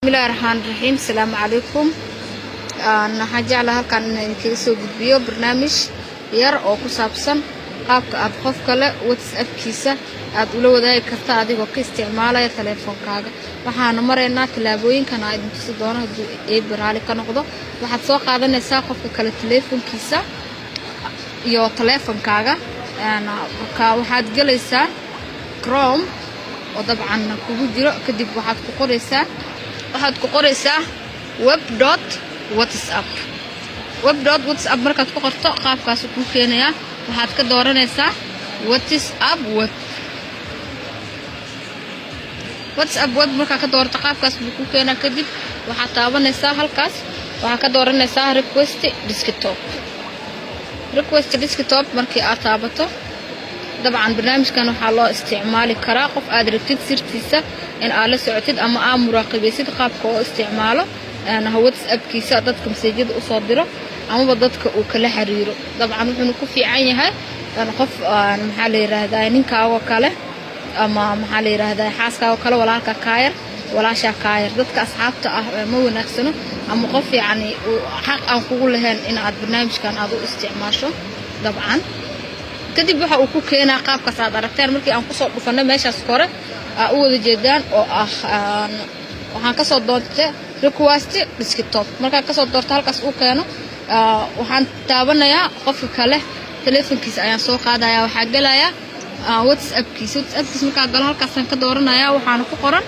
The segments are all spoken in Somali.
بسم الله الرحمن الرحيم. السلام عليكم. أنا حاجة لها كان كيسو فيديو برنامج ير أو كسابسن قابك أبخف كله واتساب كيسة أقوله وده كرتا هذه وقت استعماله يا تلفون كاغا وحنا مرينا تلابوين كان عيد تصدقنا إيه برالي كانوا قضوا وحد سوق هذا نساق قف كله تلفون كيسة يو تلفون كاغا أنا وحد جلسة كروم وطبعا كوجرا كدب وحد كقرسة waxaad ku qoraysaa web.whatsapp web.whatsapp markaad ku qorto qaabkaas ku keenaya waxaad ka dooranaysaa whatsapp web marka ka doorto qaabkaas ku keenaa kadib waxaad taabanaysaa halkaas waxaad ka dooranaysaa request desktop markii aad taabato طبعا برنامجكان waxaa loo isticmaali karaa qof aad rabtid sirtiisa in aad la socotid ama aad muraaqabaysid qaabka oo isticmaalo WhatsApp kiisa dadka mesajada u soo diro ama dadka uu kala xiriiro طبعا wuxuu ku fiican yahay qof maxaa la yiraahdaa ninkaaga kale ama maxaa la yiraahdaa xaaskaaga kale walaalka kaayar walaasha kaayar dadka asxaabta ah ma wanaagsano ama qof yaani xaq aan kugu lahayn in aad barnaamijkan aad u isticmaasho طبعا kadib waxa uu ku keenaa qaabka saad aragteen markii aan ku soo dhufanay meeshaas kore u wada jeedaan oo waxaan ka soo doortay request desktop marka ka soo doorto halkaas uu keeno waxaan taabanayaa qofka kale telefoonkiisa ayaan soo qaadayaa waxa galaya WhatsApp kiisa marka gal halkaas aan ka dooranayaa waxaan ku qoran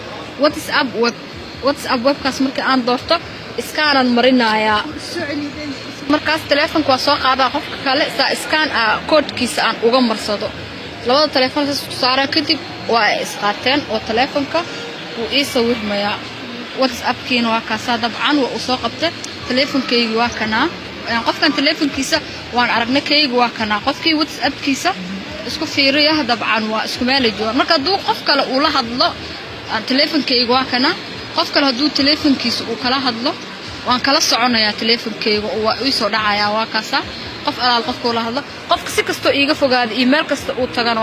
WhatsApp webkaas markii aan doorto iskaanan marinayaa markaas telefoonka waa soo qaadaa qofka kale iskaan koodkiisa aan uga marsado labada telefoon isku saara kadib waa isqaateen oo telefoonka uu ii sawirmaya WhatsApp kiina waa kaasa dabcan waa soo qabtay telefoonkeeygu waa kana qofkan telefoonkiisa waan aragnay keeygu waa kana qofkii WhatsApp kiisa isku fiiriyo dabcan waa isku meel jooga marka duu qof kale uu la hadlo telefoonkeeygu waa kana qof kale haduu telefoonkiisa uu kala hadlo waan kala soconayaa telefoonkeeyga oo waa ii soo dhacayaa waa kaasa qof alaal qofka la hadlo qofka si kasto iiga fogaado email kasta uu tagana